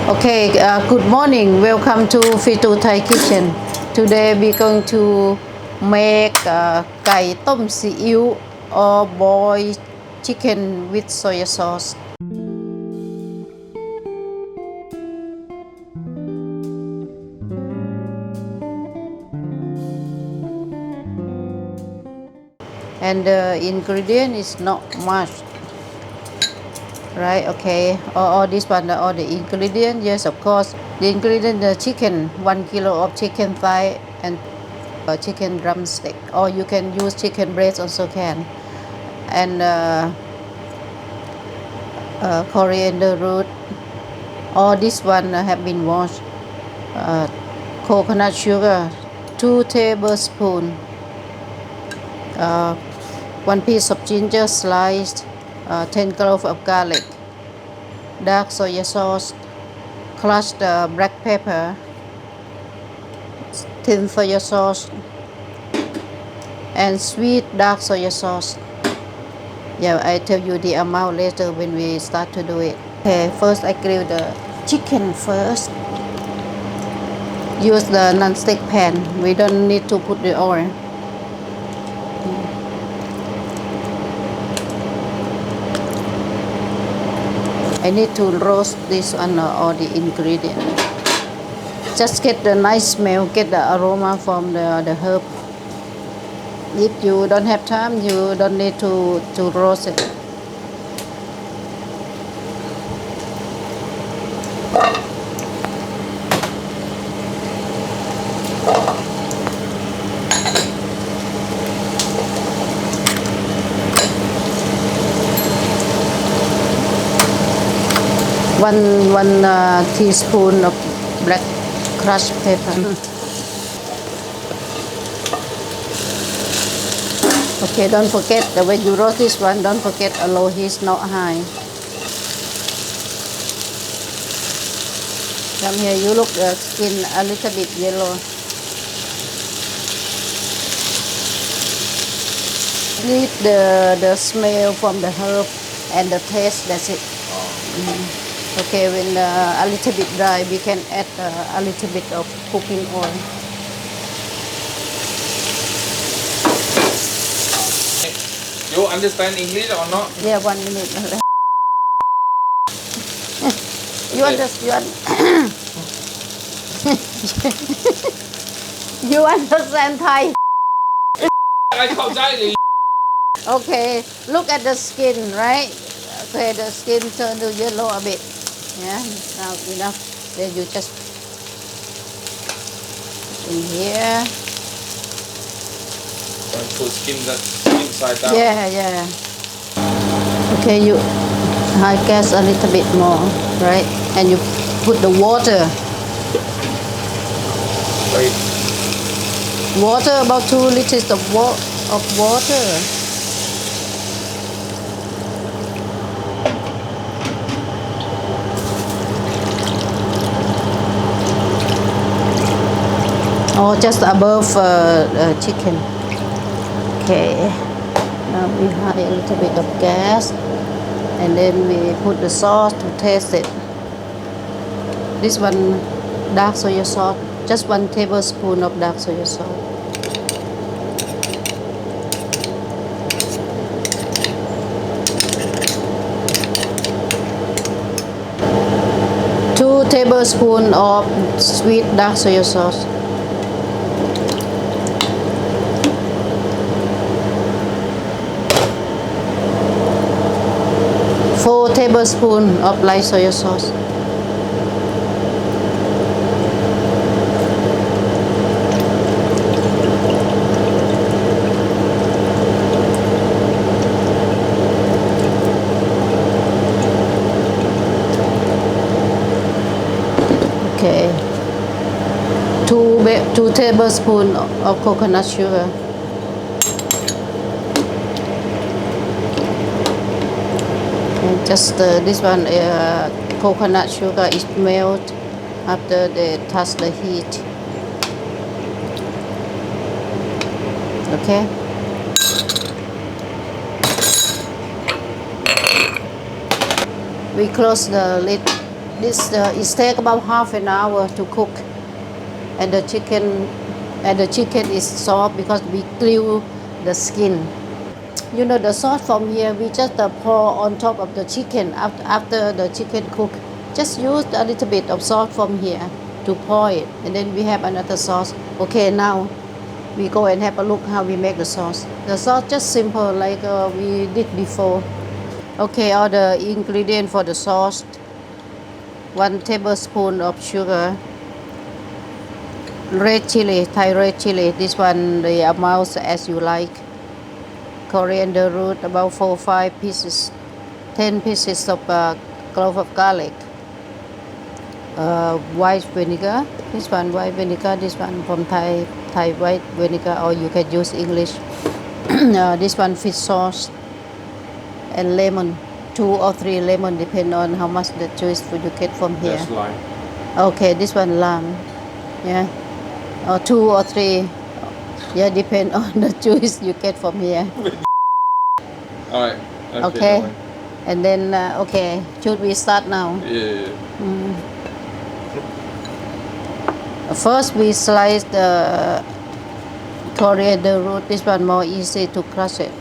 Okay, good morning. Welcome to Fitous Thai Kitchen. Today we're going to make Kai Tom Siu or boiled chicken with soy sauce. And the ingredient is not much, right? Okay, all this one, all the ingredient. Yes, of course. The ingredient: the chicken, 1 kilo of chicken thigh and chicken drumstick, or you can use chicken breast also can, and coriander root. All this one have been washed. Coconut sugar, 2 tablespoons. 1 piece of ginger sliced. 10 cloves of garlic. Dark soy sauce. Crushed black pepper. Thin soy sauce. And sweet dark soy sauce. Yeah, I tell you the amount later when we start to do it. Okay, first I grill the chicken first. Use the non-stick pan. We don't need to put the oil. I need to roast this on all the ingredients. Just get the nice smell, get the aroma from the herb. If you don't have time, you don't need to roast it. One teaspoon of black crushed pepper. Okay, don't forget that when you roast this one, don't forget a low heat, not high. Come here, you look the skin a little bit yellow. Need the smell from the herb and the taste, that's it. Okay, when a little bit dry, we can add a little bit of cooking oil. You understand English or not? Yeah, 1 minute. You understand? You understand Thai? Okay, look at the skin, right? Okay, the skin turn to yellow a bit. Yeah, now enough. Then you just in here. And put skin that inside out. Yeah. Okay, you high gas a little bit more, right? And you put the water. Right. Water, about 2 liters of water. Or just above chicken. Okay. Now we high a little bit of gas, and then we put the sauce to taste it. This one, dark soy sauce, just 1 tablespoon of dark soy sauce. Two tablespoons of sweet dark soy sauce. 4 tablespoons of light soy sauce. Okay. 2 tablespoons of coconut sugar. Just this one, coconut sugar is melt after they touch the heat. Okay. We close the lid This it takes about half an hour to cook, and the chicken is soft because we grill the skin. You know, the sauce from here we just pour on top of the chicken after the chicken cook. Just use a little bit of sauce from here to pour it, and then we have another sauce. Okay, now we go and have a look how we make the sauce. The sauce just simple like we did before. Okay, all the ingredients for the sauce: 1 tablespoon of sugar, red chili, Thai red chili. This one the amount as you like. Coriander root about 4 or 5 pieces, 10 pieces of clove of garlic. White vinegar. This one white vinegar. This one from Thai white vinegar, or you can use English. This one fish sauce, and lemon, 2 or 3 lemon, depend on how much the juice food you get from here. That's lime. Okay, this one lime, yeah, or 2 or 3, yeah, depend on the juice you get from here. All right. Okay, and then okay, should we start now? Yeah. First we slice the coriander root. This one more easy to crush it.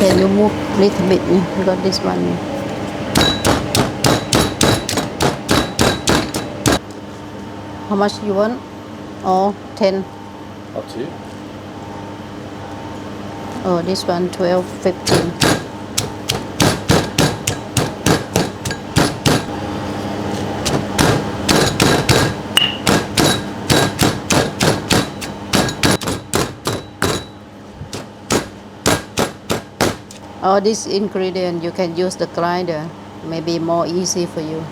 Can you move a little bit? Because this one. How much you want? Oh, 10. Up to you. Oh, this one 12, 15. All this ingredient you can use the grinder, maybe more easy for you.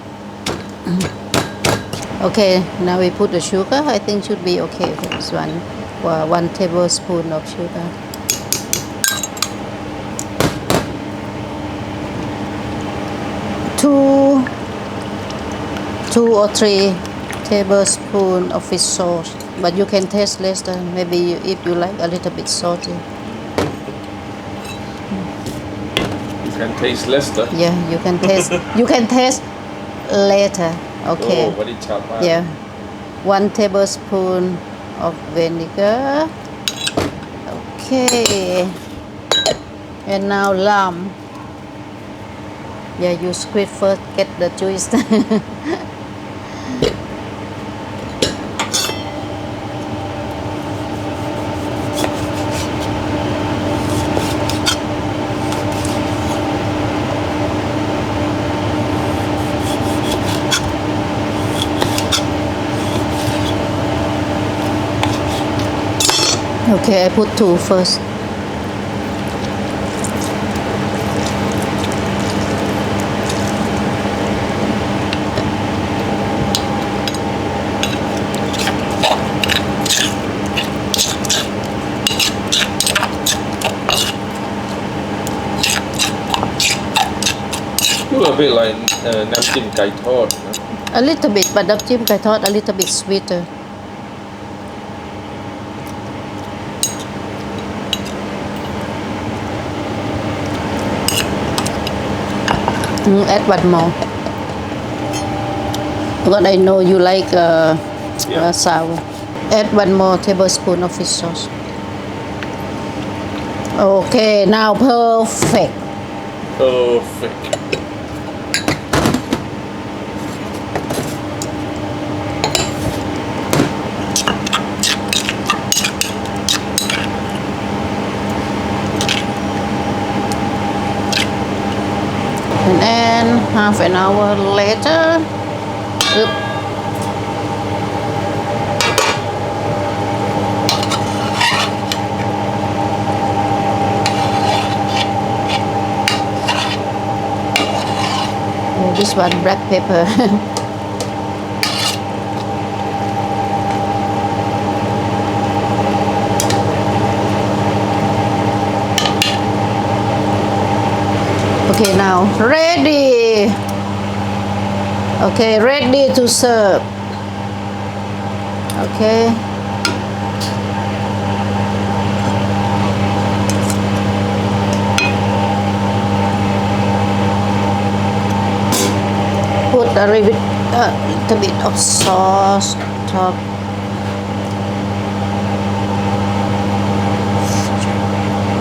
Okay, now we put the sugar. I think should be okay for this one. 1 tablespoon of sugar. Two or 3 tablespoons of fish sauce, but you can taste less. Maybe if you like a little bit salty. Can taste Leicester. Yeah, you can taste. You can taste later. Okay. Oh, very chop. Yeah. 1 tablespoon of vinegar. Okay. And now lamb. Yeah, you squeeze first, get the juice. Okay, I put 2 first. Look a bit like น้ำจิ้มไก่ทอด A little bit, but น้ำจิ้มไก่ทอด a little bit sweeter. Add 1 more. Because I know you like sour. Add 1 more tablespoon of fish sauce. Okay, now perfect. Perfect. And then half an hour later, this one black pepper. Okay, now ready. Okay, ready to serve. Okay. Put a little bit of sauce top.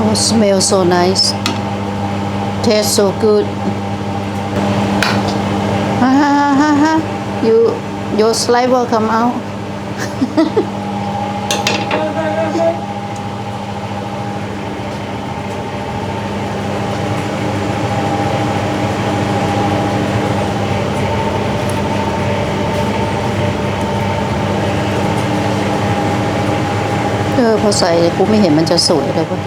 Oh, smells so nice. Tastes so good. Ha ha ha ha ha. Your saliva come out.พอใส่กูไม่เห็นมันจะสวยเลยเว้ย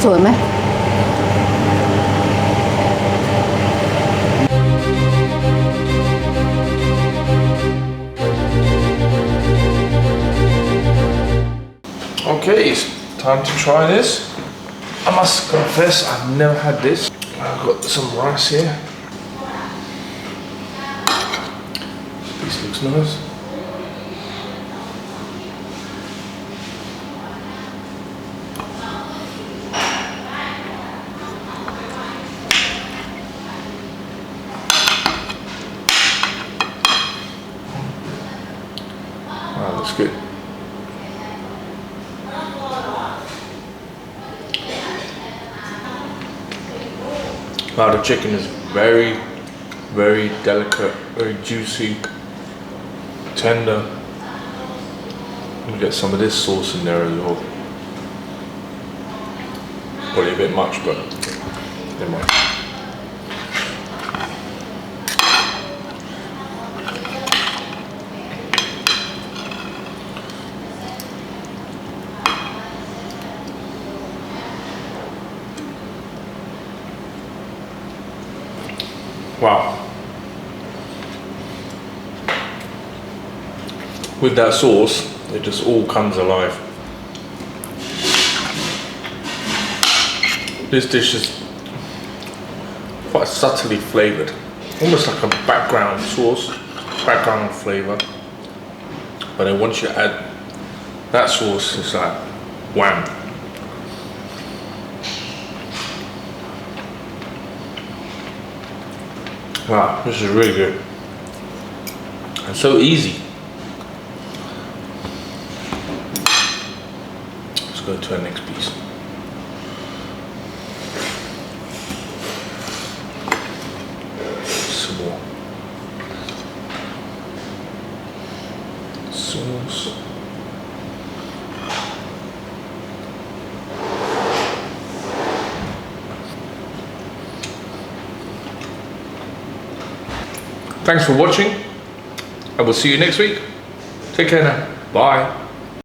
สวยไหมOkay, it's time to try this. I must confess, I've never had this. I've got some rice here. This looks nice. Wow, looks good. Wow, the chicken is very, very delicate, very juicy, tender. Let me get some of this sauce in there as well. Probably a bit much, but never mind. Wow. With that sauce, it just all comes alive. This dish is quite subtly flavored, almost like a background sauce, background flavor. But then once you add that sauce, it's like wham. Wow, this is really good and so easy. Let's go to our next piece. Some more sauce. Thanks for watching. I will see you next week. Take care now. Bye.